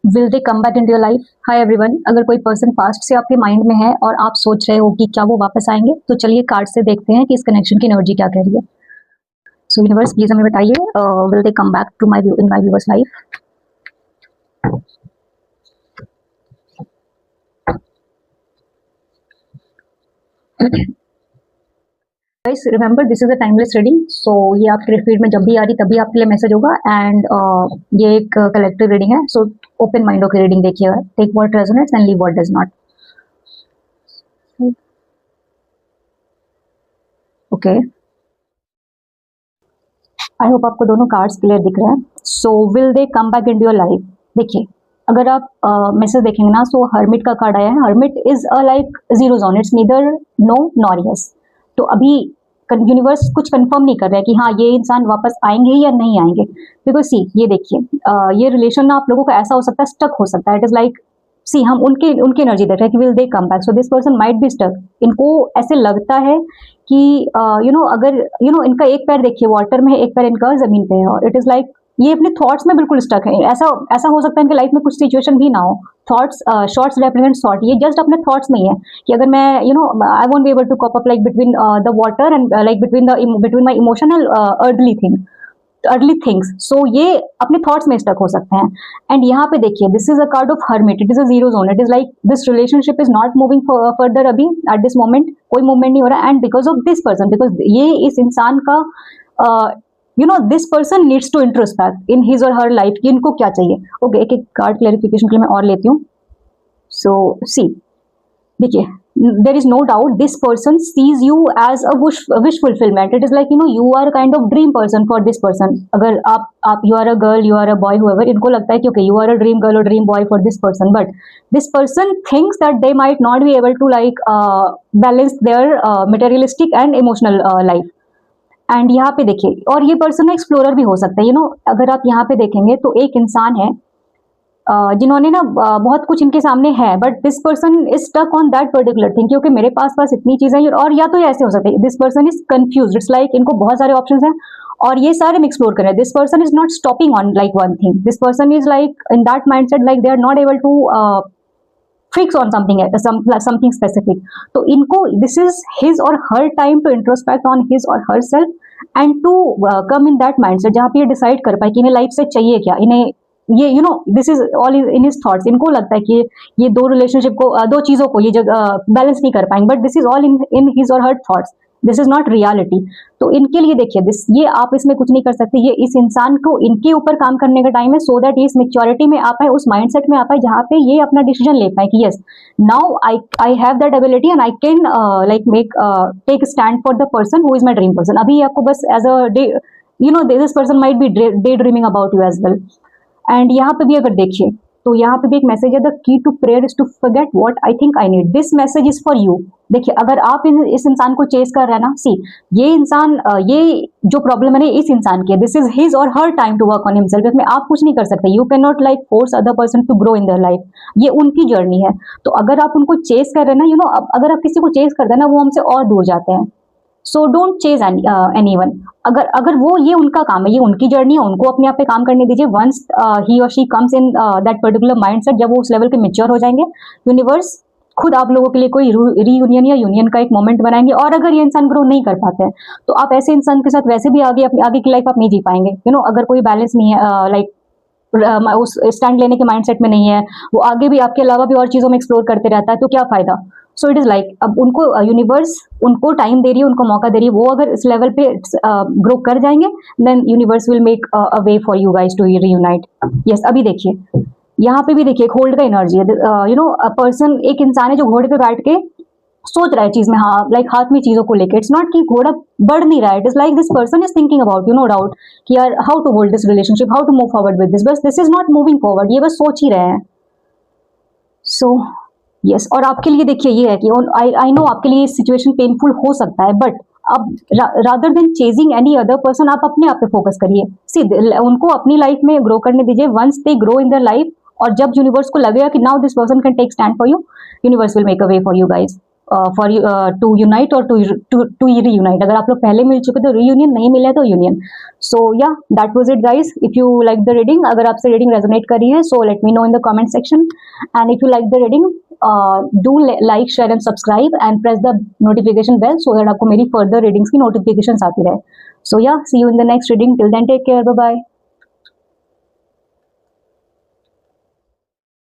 Will they come back in your life? Hi everyone, अगर कोई person past से आपके माइंड में है और आप सोच रहे हो कि क्या वो वापस आएंगे, तो चलिए कार्ड से देखते हैं कि इस कनेक्शन की एनर्जी क्या कह रही है। सो यूनिवर्स प्लीज हमें बताइए, will they come back to my in my viewers life? Guys remember, this is a timeless reading, so ये आपके फीड में जब भी आ रही तभी आपके लिए मैसेज होगा। एंड ये एक कलेक्टिव रीडिंग है, सो ओपन माइंड होकर रीडिंग देखिएगा। Take what resonates and leave what does not. Okay, I hope आपको दोनों कार्ड्स क्लियर दिख रहे हैं। So will they come back in your life? देखिए, अगर आप मैसेज देखेंगे ना, सो हर्मिट का कार्ड आया है। Hermit is a like zero zone, it's neither no nor yes. तो अभी यूनिवर्स कुछ कंफर्म नहीं कर रहा है कि हाँ ये इंसान वापस आएंगे या नहीं आएंगे। बिकॉज सी ये देखिए, ये रिलेशन ना आप लोगों का ऐसा हो सकता है, स्टक हो सकता है। इट इज लाइक सी हम उनके उनकी एनर्जी देख रहे हैं कि will they come back, so this person might be stuck. इनको ऐसे लगता है कि अगर इनका एक पैर देखिए वाटर में है, एक पैर इनका जमीन पे है, और इट इज लाइक ये अपने थॉट्स में बिल्कुल स्टक है। ऐसा ऐसा हो सकता है इनके लाइफ में कुछ सिचुएशन भी ना हो। थॉट्स, शॉर्ट्स रिप्रेजेंट शॉर्ट, ये जस्ट अपने थॉट्स में ही है कि अगर मैं I won't be able to cope up like between the water and like between my emotional early things. So ये अपने थॉट्स में स्टक हो सकते हैं। एंड यहाँ पे देखिए, this is a card of hermit, it is a zero zone. It is like this relationship is not moving further अभी एट दिस मोमेंट, कोई मूवमेंट नहीं हो रहा। And because of this person, because ये इस इंसान का this person needs to introspect in his और हर लाइफ कि इनको क्या चाहिए। ओके, एक एक कार्ड क्लैरिफिकेशन के लिए मैं और लेती हूँ। सो सी देखिए, there is no doubt this person sees you as a wish fulfillment. It is like you are a kind of dream person for this person. अगर आप you are a girl, you are a boy, whoever, इनको लगता है कि okay you are a dream girl or dream boy for this person, but this person thinks that they might not be able to like balance their materialistic and emotional life. And यहाँ पे देखिए, और ये person explorer भी हो सकता है। अगर आप यहाँ पे देखेंगे तो एक इंसान है जिन्होंने ना बहुत कुछ इनके सामने है, but this person is stuck on that particular thing, क्योंकि मेरे पास इतनी चीजें हैं। और या तो ऐसे हो सकते हैं this person is confuse, it's like इनको बहुत सारे ऑप्शंस हैं और ये सारे हम एक्सप्लोर कर रहे हैं। This person is not stopping on like one thing, this person is like in that mindset like they are not able to fix on something specific. तो इनको दिस इज हिज और her time to introspect on his और her self and to come in that mindset जहाँ पे ये decide कर पाए कि इन्हें लाइफ से चाहिए क्या। इन्हें ये this is all in his thoughts. इनको लगता है कि ये दो रिलेशनशिप को, दो चीजों को ये बैलेंस नहीं कर पाएंगे, but this is all in his और her thoughts, this is not reality. तो इनके लिए देखिए, दिस ये आप इसमें कुछ नहीं कर सकते। ये इस इंसान को इनके ऊपर काम करने का टाइम है, सो दैट ये इस मेच्योरिटी में आ पाए, उस माइंडसेट में आ पाए जहाँ पे ये अपना डिसीजन ले पाए कि yes now I have that ability and I can like make take stand for the person who is my dream person. अभी आपको बस as a this person might be daydreaming about you as well. And यहाँ पे भी अगर देखिए तो यहाँ पे भी एक मैसेज है, the key to prayer is to forget what I think I need. This message is for you. देखिए, अगर आप इस इंसान को चेस कर रहे हैं ना, सी ये इंसान ये जो प्रॉब्लम है ना इस इंसान की, दिस इज हिज और her time to work on himself. इसमें आप कुछ नहीं कर सकते। You can not like force other person to grow in their life, ये उनकी जर्नी है। तो अगर आप उनको चेस कर रहे हैं ना, अगर आप किसी को चेस करते हैं ना, वो हमसे और दूर जाते हैं। So don't chase anyone. अगर वो, ये उनका काम है, ये उनकी जर्नी है, उनको अपने आप पे काम करने दीजिए। वंस ही और she comes in that particular mindset, जब वो उस लेवल के मेच्योर हो जाएंगे, यूनिवर्स खुद आप लोगों के लिए कोई रीयूनियन या यूनियन का एक मोमेंट बनाएंगे। और अगर ये इंसान ग्रो नहीं कर पाते हैं तो आप ऐसे इंसान के साथ वैसे भी आगे की लाइफ आप नहीं जी पाएंगे। अगर कोई बैलेंस नहीं है, लाइक उस स्टैंड लेने के माइंडसेट में नहीं है, वो आगे भी आपके अलावा भी और चीजों में एक्सप्लोर करते रहता है, तो क्या फायदा। सो इट इज लाइक अब उनको यूनिवर्स उनको टाइम दे रही है, उनको मौका दे रही है। वो अगर इस लेवल पे ग्रो कर जाएंगे, then universe will make a way for you guys to reunite. Yes, अभी देखिए यहाँ पे भी देखिए एक होल्ड का एनर्जी है। अ पर्सन, एक इंसान है जो घोड़े पे बैठ के सोच रहा है चीज में, हाँ लाइक हाथ में चीजों को लेके। इट्स नॉट कि घोड़ा बढ़ नहीं रहा है, it is like this person is thinking about no doubt कि यार how to hold this relationship, how to move forward with this, बस this is not moving forward, ये बस सोच ही रहे हैं। सो यस, और आपके लिए देखिए ये है कि आई नो आपके लिए सिचुएशन पेनफुल हो सकता है, बट अब rather than chasing any other person, आप अपने आप पे फोकस करिए। सी उनको अपनी लाइफ में ग्रो करने दीजिए। Once they grow in their life, और जब यूनिवर्स को लगेगा कि now this person can take stand for you, universe will make a way for you guys. For to unite और टू रीयूनाइट. अगर आप लोग पहले मिल चुके तो रीयूनियन, नहीं मिला तो union. So yeah that was it guys. If you like the reading, अगर आपसे रीडिंग रेजोनेट कर रही है so let me know in the comment section. And if you like the reading, do like, share and subscribe and press the notification bell so that आपको मेरी further readings की notification आती रहे. So yeah, see you in the next reading. Till then take care, bye bye.